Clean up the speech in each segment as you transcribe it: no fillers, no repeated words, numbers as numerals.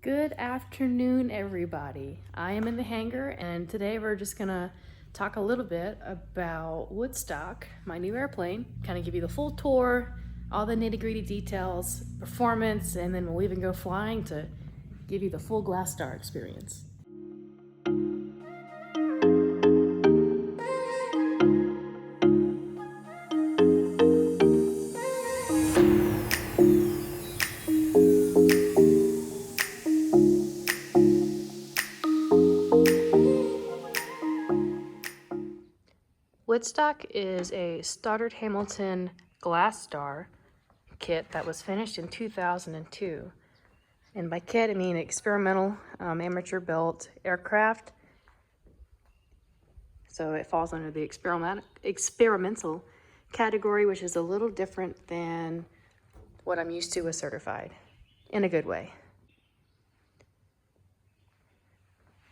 Good afternoon, everybody. I am in the hangar, and today we're just gonna talk a little bit about Woodstock, my new airplane, kind of give you the full tour, all the nitty-gritty details, performance, and then we'll even go flying to give you the full GlaStar experience. Woodstock is a Stoddard Hamilton GlaStar kit that was finished in 2002. And by kit, I mean experimental, amateur-built aircraft. So it falls under the experimental category, which is a little different than what I'm used to with certified, in a good way.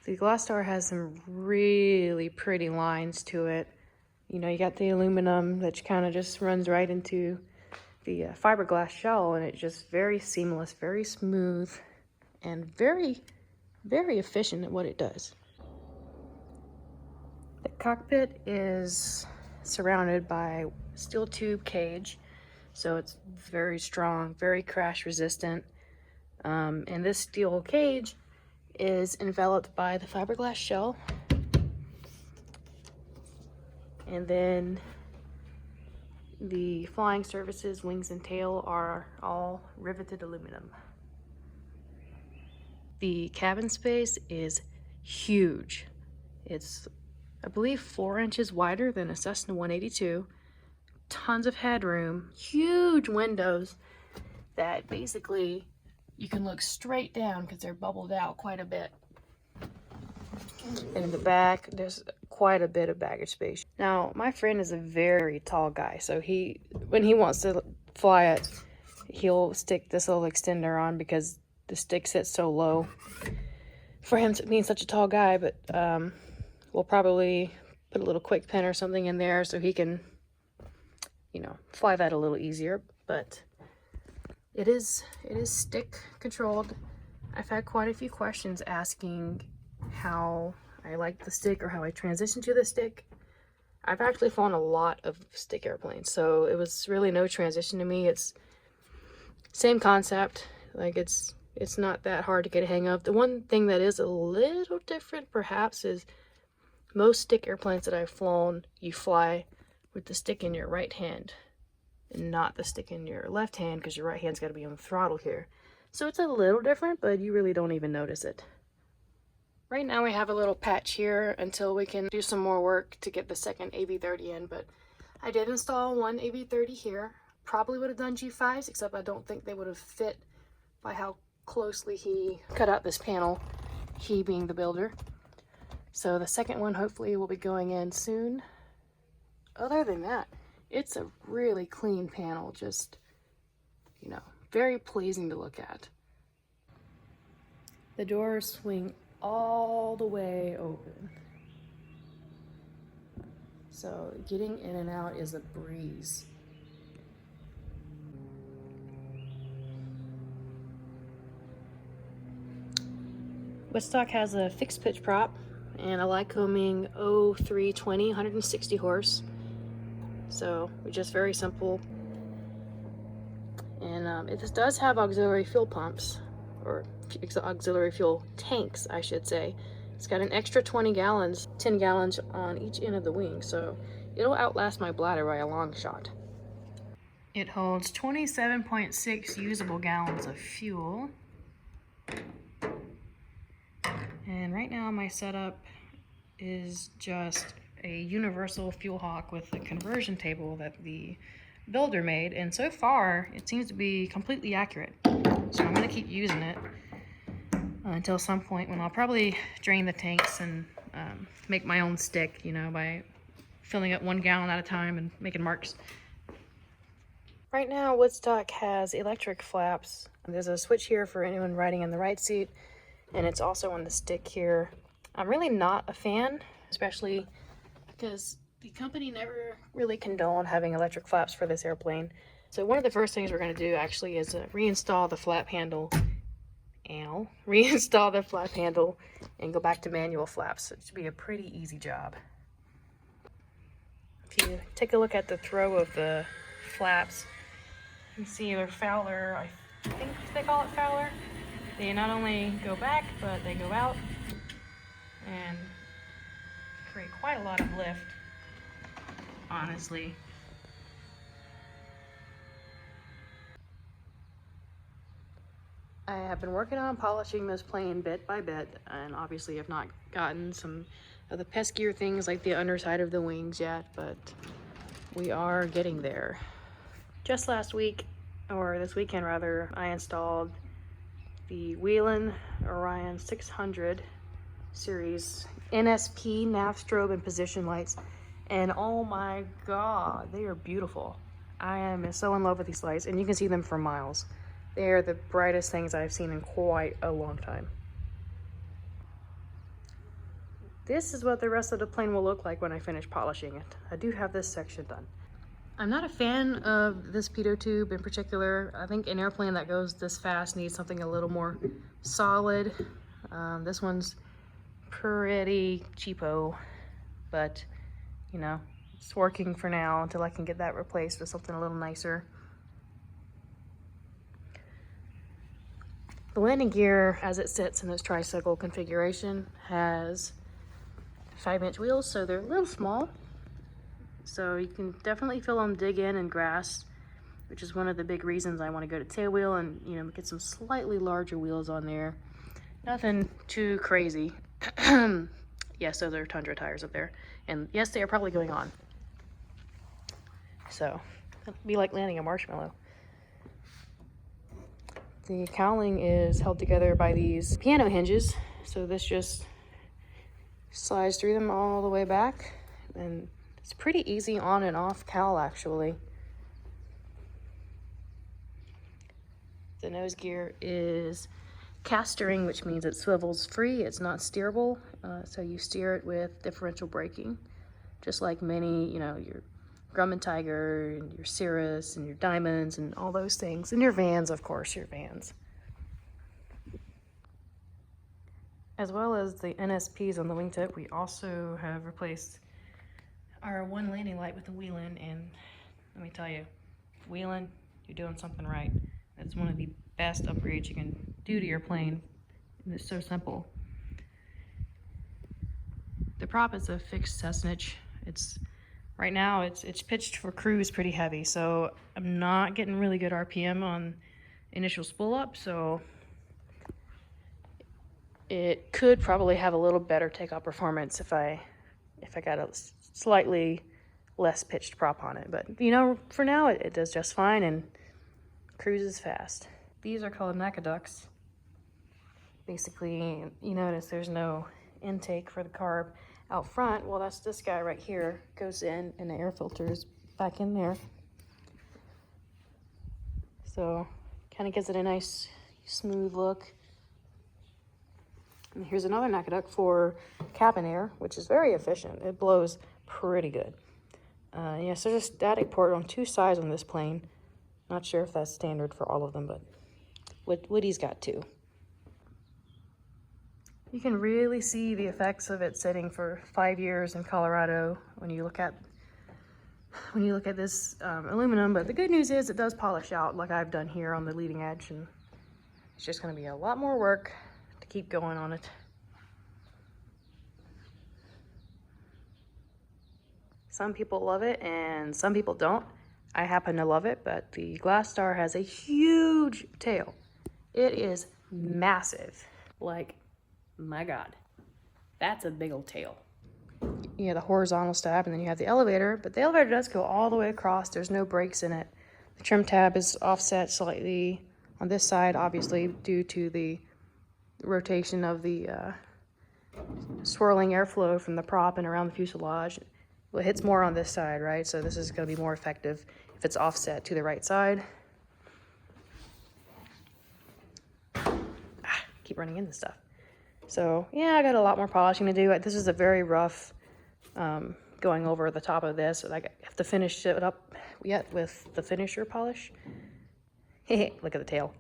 The GlaStar has some really pretty lines to it. You know, you got the aluminum that kind of just runs right into the fiberglass shell, and it's just very seamless, very smooth, and very, very efficient at what it does. The cockpit is surrounded by steel tube cage, so it's very strong, very crash resistant. And this steel cage is enveloped by the fiberglass shell. And then the flying surfaces, wings and tail, are all riveted aluminum. The cabin space is huge. It's, I believe, 4 inches wider than a Cessna 182. Tons of headroom, huge windows that basically you can look straight down because they're bubbled out quite a bit. And in the back, there's quite a bit of baggage space. Now, my friend is a very tall guy, so when he wants to fly it, he'll stick this little extender on because the stick sits so low for him to being such a tall guy. But we'll probably put a little quick pin or something in there so he can, you know, fly that a little easier. But it is stick controlled. I've had quite a few questions asking how I like the stick or how I transition to the stick. I've actually flown a lot of stick airplanes, so it was really no transition to me. It's same concept. Like it's not that hard to get a hang of. The one thing that is a little different perhaps is most stick airplanes that I've flown, you fly with the stick in your right hand and not the stick in your left hand because your right hand's got to be on the throttle here. So it's a little different, but you really don't even notice it. Right now we have a little patch here until we can do some more work to get the second AV30 in, but I did install one AV30 here. Probably would have done G5s, except I don't think they would have fit by how closely he cut out this panel, he being the builder. So the second one hopefully will be going in soon. Other than that, it's a really clean panel, just, you know, very pleasing to look at. The doors swing all the way open, so getting in and out is a breeze. Woodstock has a fixed pitch prop and a Lycoming 0320 160 horse, so it's just very simple. And it does have auxiliary fuel pumps, or auxiliary fuel tanks, I should say. It's got an extra 10 gallons on each end of the wing, so it'll outlast my bladder by a long shot. It holds 27.6 usable gallons of fuel. And right now my setup is just a universal fuel hawk with a conversion table that the builder made, and so far it seems to be completely accurate. So I'm going to keep using it until some point when I'll probably drain the tanks and make my own stick, you know, by filling up 1 gallon at a time and making marks. Right now Woodstock has electric flaps. There's a switch here for anyone riding in the right seat, and it's also on the stick here. I'm really not a fan, especially because the company never really condoned having electric flaps for this airplane. So one of the first things we're going to do actually is reinstall the flap handle and reinstall the flap handle and go back to manual flaps. It should be a pretty easy job. If you take a look at the throw of the flaps, you can see they're Fowler, I think they call it Fowler. They not only go back, but they go out and create quite a lot of lift, honestly. I have been working on polishing this plane bit by bit, and obviously I've not gotten some of the peskier things like the underside of the wings yet, but we are getting there. Just last week, or this weekend rather, I installed the Whelen Orion 600 series NSP nav strobe and position lights, and oh my god, they are beautiful. I am so in love with these lights, and you can see them for miles. They are the brightest things I've seen in quite a long time. This is what the rest of the plane will look like when I finish polishing it. I do have this section done. I'm not a fan of this pitot tube in particular. I think an airplane that goes this fast needs something a little more solid. This one's pretty cheapo, but you know, it's working for now until I can get that replaced with something a little nicer. The landing gear, as it sits in this tricycle configuration, has 5-inch wheels, so they're a little small. So you can definitely feel them dig in and grass, which is one of the big reasons I want to go to tailwheel and, you know, get some slightly larger wheels on there. Nothing too crazy. Yes, those are Tundra tires up there. And yes, they are probably going on. So, it'll be like landing a marshmallow. The cowling is held together by these piano hinges. So this just slides through them all the way back. And it's pretty easy on and off cowl, actually. The nose gear is castering, which means it swivels free. It's not steerable, so you steer it with differential braking, just like many, you know, your Grumman Tiger and your Cirrus and your Diamonds and all those things, and your Vans, of course, your Vans. As well as the NSPs on the wingtip, we also have replaced our one landing light with the Whelen, and let me tell you, Whelen, you're doing something right. It's one of the best upgrades you can do to your plane, and it's so simple. The prop is a fixed Cessnich. Right now it's pitched for cruise pretty heavy, so I'm not getting really good RPM on initial spool up, so it could probably have a little better takeoff performance if I got a slightly less pitched prop on it. But you know, for now it does just fine and cruises fast. These are called Nacaducts. Basically, you notice there's no intake for the carb out front. Well, that's this guy right here. Goes in and the air filters back in there. So, kind of gives it a nice smooth look. And here's another Nacaduct for cabin air, which is very efficient. It blows pretty good. Yes, there's a static port on 2 sides on this plane. Not sure if that's standard for all of them, but Woody's got 2. You can really see the effects of it sitting for 5 years in Colorado when you look at this aluminum. But the good news is it does polish out like I've done here on the leading edge, and it's just going to be a lot more work to keep going on it. Some people love it and some people don't. I happen to love it, but the GlaStar has a huge tail. It is massive. Like, my God, that's a big old tail. You have the horizontal stab, and then you have the elevator, but the elevator does go all the way across. There's no brakes in it. The trim tab is offset slightly on this side, obviously, due to the rotation of the swirling airflow from the prop and around the fuselage. Well, it hits more on this side, right? So this is going to be more effective if it's offset to the right side. Keep running into stuff. So yeah, I got a lot more polishing to do. This is a very rough going over the top of this. I have to finish it up yet with the finisher polish. Look at the tail.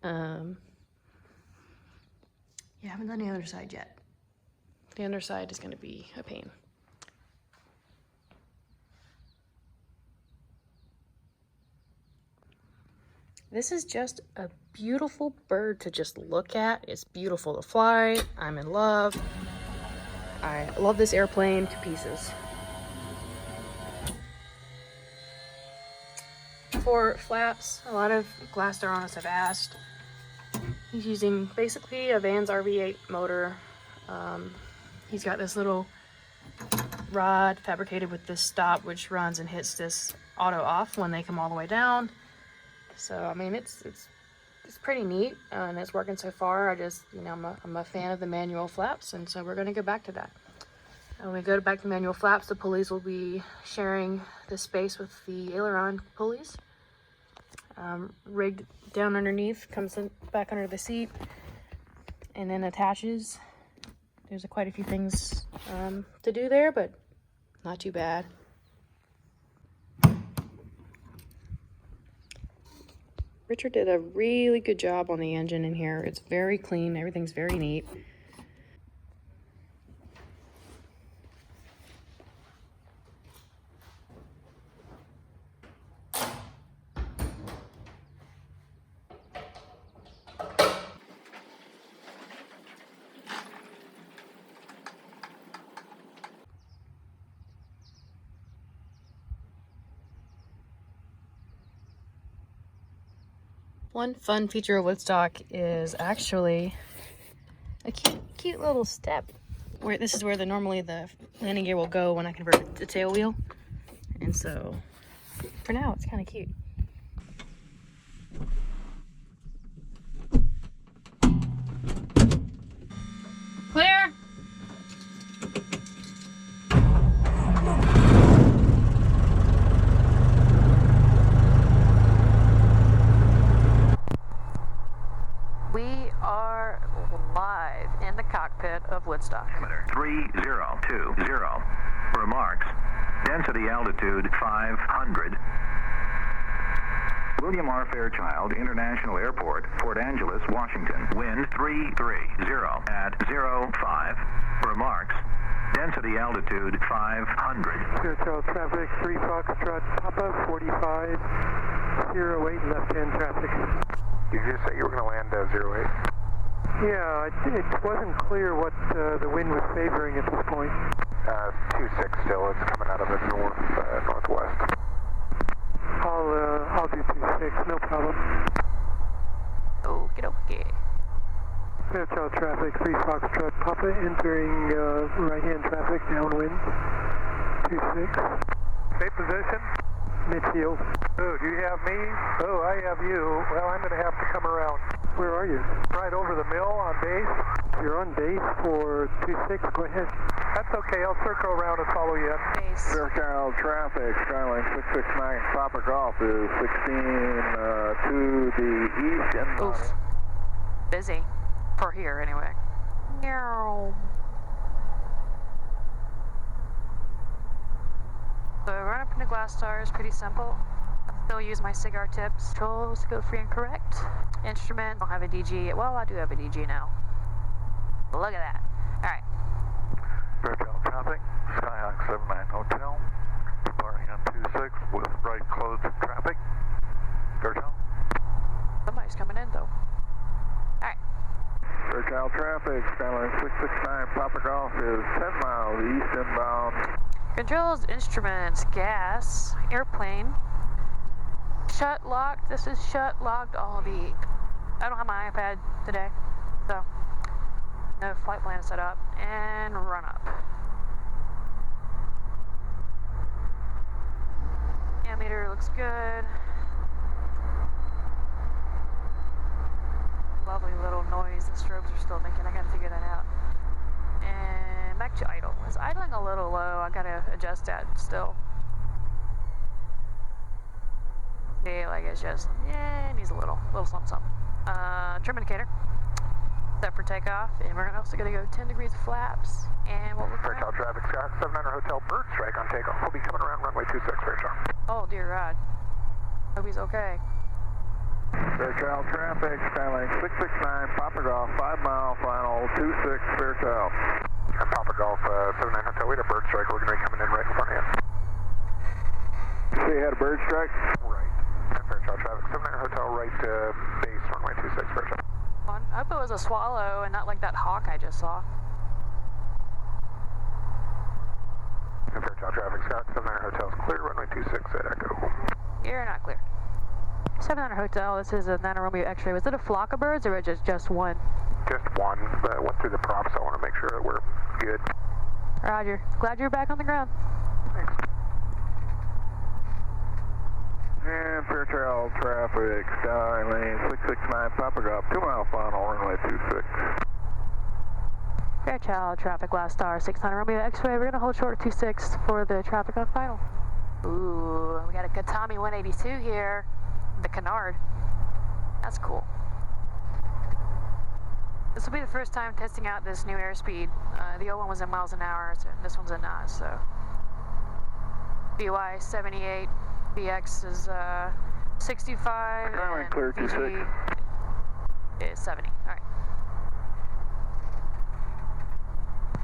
Yeah, I haven't done the other side yet. The underside is going to be a pain. This is just a beautiful bird to just look at. It's beautiful to fly. I'm in love. I love this airplane to pieces. For flaps, a lot of GlaStar owners have asked. He's using basically a Vans RV8 motor. He's got this little rod fabricated with this stop, which runs and hits this auto off when they come all the way down. So I mean, it's pretty neat, and it's working so far. I just, you know, I'm a fan of the manual flaps, and so we're gonna go back to that. When we go back to manual flaps, the pulleys will be sharing the space with the aileron pulleys. Rigged down underneath, comes in, back under the seat, and then attaches. There's quite a few things to do there, but not too bad. Richard did a really good job on the engine in here. It's very clean, everything's very neat. One fun feature of Woodstock is actually a cute little step. Where this is where normally the landing gear will go when I convert it to tail wheel. And so, for now, it's kind of cute. Clear! We are live in the cockpit of Woodstock. 3020. Remarks. Density altitude 500. William R. Fairchild International Airport, Port Angeles, Washington. Wind 330 at 05. Remarks. Density altitude 500. Fairchild traffic 3 Foxtrot Papa 4508 left-hand traffic. You just say you were going to land 08? Yeah, it wasn't clear what the wind was favoring at this point. 26 still. It's coming out of the northwest. I'll do 26, no problem. Okie dokie. Fairchild traffic 3 Foxtrot Papa entering right-hand traffic downwind 26. State position. Midfield. Oh, do you have me? Oh, I have you. Well, I'm going to have to come around. Where are you? Right over the mill on base. You're on base for 26. Go ahead. That's okay. I'll circle around and follow you in. Base. Fairchild traffic, Skyline 669, Papa Golf is 16 to the east and Oof. Busy. For here, anyway. Meow. So run up into GlaStar is pretty simple. Still use my cigar tips. Controls go free and correct. Instrument, don't have a DG. Well, I do have a DG now. Look at that. Alright. Fairchild traffic, Skyhawk 79 Hotel, departing on 26 with right closed traffic. Fairchild. Somebody's coming in though. Alright. Fairchild traffic, Skyline 669, Papa Golf is 10 miles east inbound. Controls, instruments, gas, airplane. Shut, locked. This is shut, locked, all the... I don't have my iPad today, so no flight plan set up. And run up. Ammeter looks good. Lovely little noise. The strobes are still making. I gotta figure that out. And back to idle. It's idling a little low. I gotta adjust that still. See, like it's just, yeah, it needs a little something, something. Trim indicator. Set for takeoff. And we're also gonna go 10 degrees of flaps. And what we're Fairchild traffic, Sky 700 Hotel, bird strike on takeoff. We'll be coming around runway 26, Fairchild. Oh dear God. Hope he's okay. Fairchild traffic, Skylane 669, Papa Golf, 5 mile final, 26 Fairchild. Papa Golf, 79 Hotel, we had a bird strike, we're going to be coming in right in front of you. See, you had a bird strike? Right. And Fairchild traffic, 79 Hotel, right base, runway 26 Fairchild. I hope it was a swallow and not like that hawk I just saw. And Fairchild traffic, Scott, 79 Hotel's clear, runway 26 at Echo. You're not clear. 700 Hotel, this is a Nana Romeo X-ray. Was it a flock of birds or was it just one? Just one, but went through the props, I want to make sure that we're good. Roger. Glad you're back on the ground. Thanks. And Fairchild traffic, Skylane 669, Papa Golf, 2 mile final, runway 26. Fairchild traffic, GlaStar 600 Romeo X-ray. We're going to hold short at 26 for the traffic on final. Ooh, we got a Katami 182 here. The Canard. That's cool. This will be the first time testing out this new airspeed. The old one was in miles an hour, so this one's in knots, so. BY 78, BX is 65, and clear, VG 26. is 70. All right.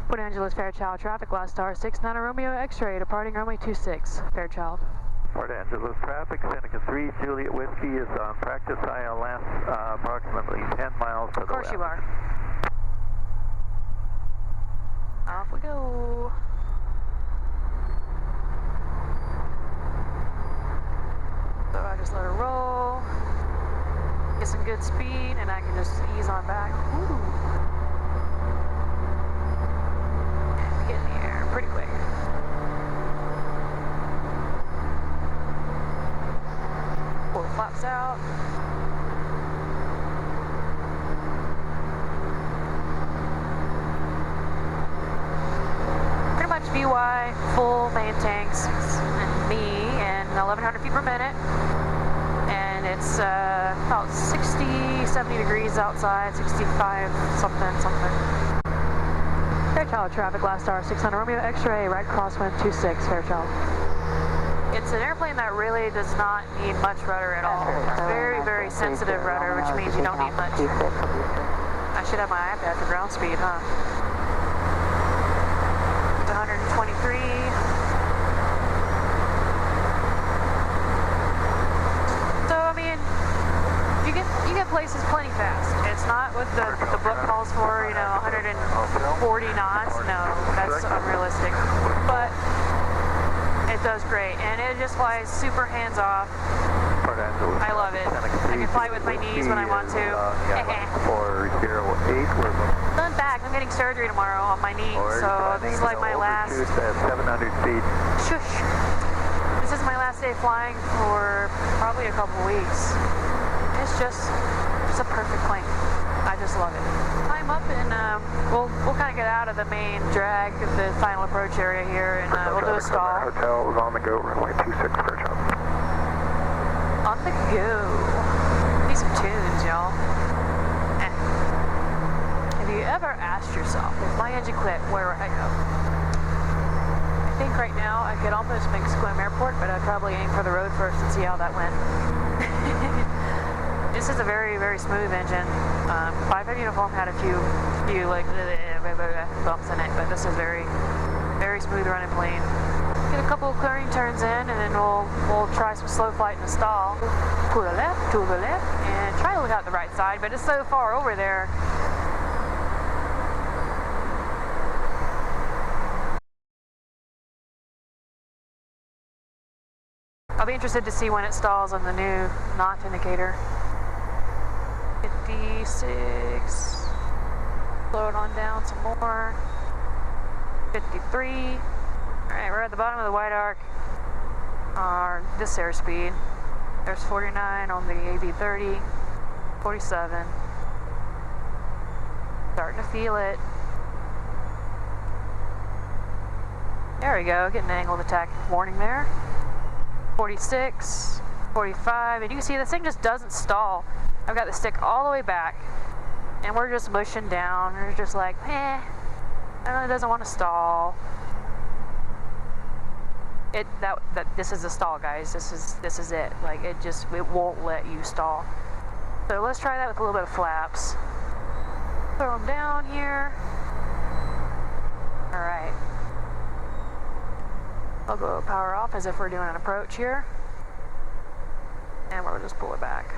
Port Angeles Fairchild traffic, GlaStar 69 Romeo X-ray, departing runway 26, Fairchild. Port Angeles traffic, Seneca 3, Juliet Whiskey is on practice ILS, approximately 10 miles to the west. Of course you are. Off we go. So I just let her roll, get some good speed, and I can just ease on back. Ooh. And we get in the air pretty quick. Pull the flaps out. Pretty much VY, full main tanks, and me, and 1,100 feet per minute. And it's about 60, 70 degrees outside, 65, something. Fairchild traffic, GlaStar 600 Romeo X-ray, right crosswind 26, Fairchild. It's an airplane that really does not need much rudder at all. It's very, very sensitive rudder, which means you don't need much. I should have my iPad for ground speed, huh? 123. So, I mean, you get places plenty fast. It's not what the book calls for, 140 knots. No, that's unrealistic. But it does great, and it just flies super hands-off. I love it. I can fly with my knees when I want to. 408, we're Done back. I'm getting surgery tomorrow on my knee, so this is like my last. 700 feet. Shush. This is my last day flying for probably a couple weeks. It's just a perfect plane. I just love it. Climb up and we'll kind of get out of the main drag, the final approach area here, and we'll do a stall. Hotel is on the go, runway 26 Fairchild. On the go. Need some tunes, y'all. Have you ever asked yourself, if my engine quit, where would I go? I think right now I could almost make Squim Airport, but I'd probably aim for the road first and see how that went. This is a very, very smooth engine. 5 uniform had a few like bumps in it, but this is very, very smooth running plane. Get a couple of clearing turns in, and then we'll try some slow flight in the stall. To the left, and try to look out the right side, but it's so far over there. I'll be interested to see when it stalls on the new notch indicator. 56. Slow it on down some more. 53. Alright, we're at the bottom of the white arc. This airspeed. There's 49 on the AV30. 47. Starting to feel it. There we go, getting an angle of attack warning there. 46, 45, and you can see this thing just doesn't stall. I've got the stick all the way back, and we're just mushing down. We're just like, I know it doesn't want to stall. This is a stall, guys. This is it. Like it won't let you stall. So let's try that with a little bit of flaps. Throw them down here. All right. I'll go power off as if we're doing an approach here. And we'll just pull it back.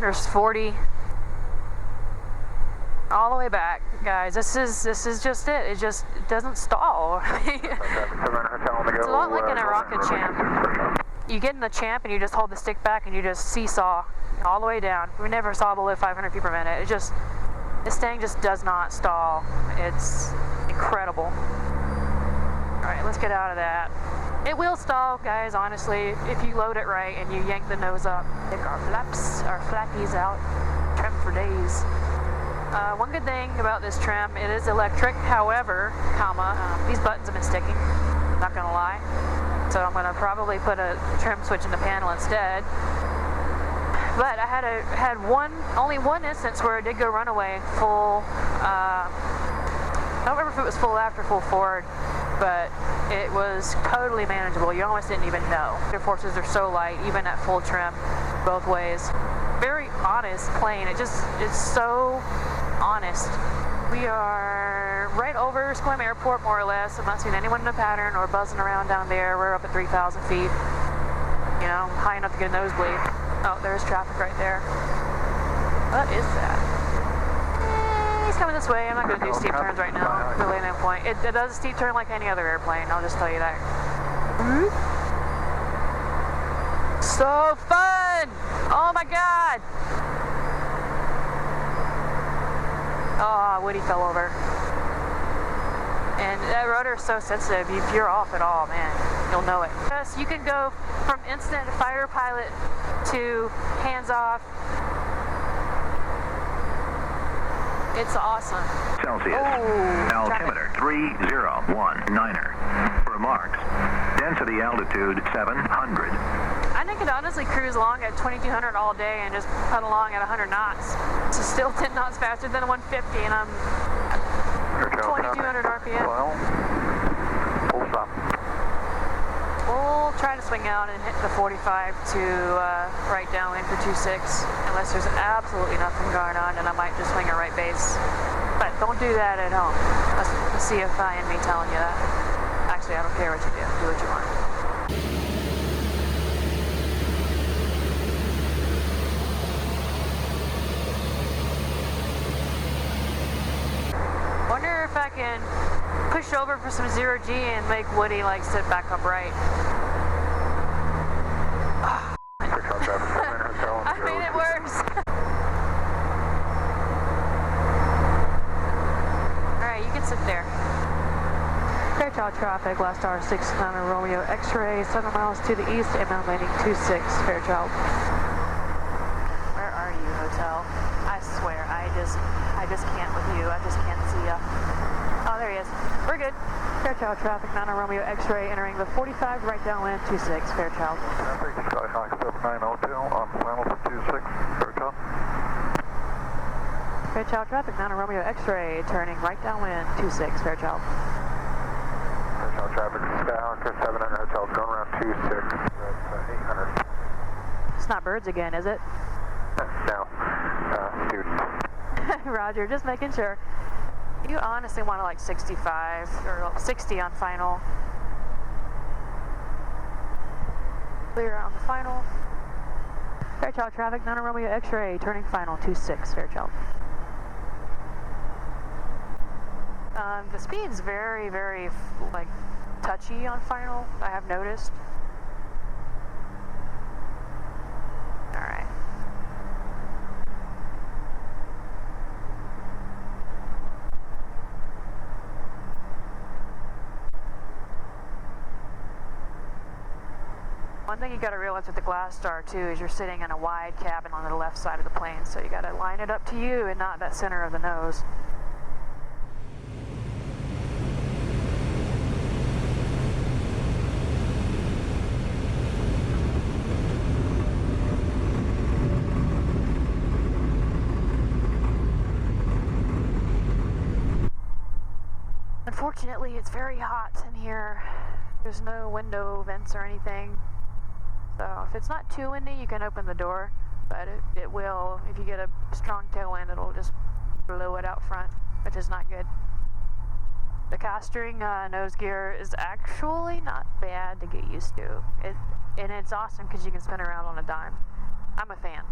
There's 40. All the way back, guys. This is just it. It doesn't stall. It's a lot like in a rocket champ. You get in the champ and you just hold the stick back and you just seesaw all the way down. We never saw below 500 feet per minute. This thing just does not stall. It's incredible. All right, let's get out of that. It will stall, guys, honestly, if you load it right and you yank the nose up. Take our flappies out, trim for days. One good thing about this trim, it is electric. However, these buttons have been sticking, not gonna lie. So I'm gonna probably put a trim switch in the panel instead. But I had only one instance where it did go runaway full. I don't remember if it was full left or full forward, but it was totally manageable. You almost didn't even know. The forces are so light, even at full trim, both ways. Very honest plane. It's so honest. We are right over Sequim Airport, more or less. I'm not seeing anyone in the pattern or buzzing around down there. We're up at 3,000 feet. You know, high enough to get a nosebleed. Oh, there's traffic right there. What is that? He's coming this way. I'm not going to do steep turns right now. The landing point. It does a steep turn like any other airplane. I'll just tell you that. So fun! Oh my God! Oh, Woody fell over. And that rotor is so sensitive. If you're off at all, man, you'll know it. Yes, you can go from instant fighter pilot to hands off. It's awesome. Celsius. Oh, Altimeter 3019er. Remarks. Density altitude 700. I think I'd honestly cruise along at 2200 all day and just put along at 100 knots. It's still 10 knots faster than a 150, and I'm 2200 RPM. Well, full stop. We'll try to swing out and hit the 45 to right downwind for 26, unless there's absolutely nothing going on, and I might just swing a right base. But don't do that at home. Let's see if I am me telling you that. Actually, I don't care what you do. Do what you want. Wonder if I can push over for some 0G and make Woody like sit back upright. I made it worse. Alright, you can sit there. Fairchild traffic, GlaStar 69 Romeo X-ray, 7 miles to the east, inbound landing 26, Fairchild. Where are you, hotel? I swear, I just can't with you. I just can't see ya. Oh, there he is. We're good. Fairchild traffic, 9 Romeo X-ray, entering the 45, right downwind, 26, Fairchild. Traffic, Skyhawk 7902 on final for 26, Fairchild. Fairchild traffic, 9 Romeo X-ray, turning right downwind, 26, Fairchild. Fairchild traffic, Skyhawk 700 Hotel, going around 26, that's 800. It's not birds again, is it? No, students. Roger, just making sure. You honestly want to like 65 or 60 on final. Clear on the final. Fairchild traffic, 9 Romeo X-ray, turning final, 26, Fairchild. The speed's very, very like touchy on final, I have noticed. Alright. One thing you got to realize with the GlaStar too is you're sitting in a wide cabin on the left side of the plane, so you got to line it up to you and not that center of the nose. Unfortunately, it's very hot in here. There's no window vents or anything. So if it's not too windy, you can open the door, but it will, if you get a strong tailwind, it'll just blow it out front, which is not good. The castering nose gear is actually not bad to get used to. And it's awesome because you can spin around on a dime. I'm a fan.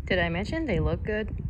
Did I mention they look good?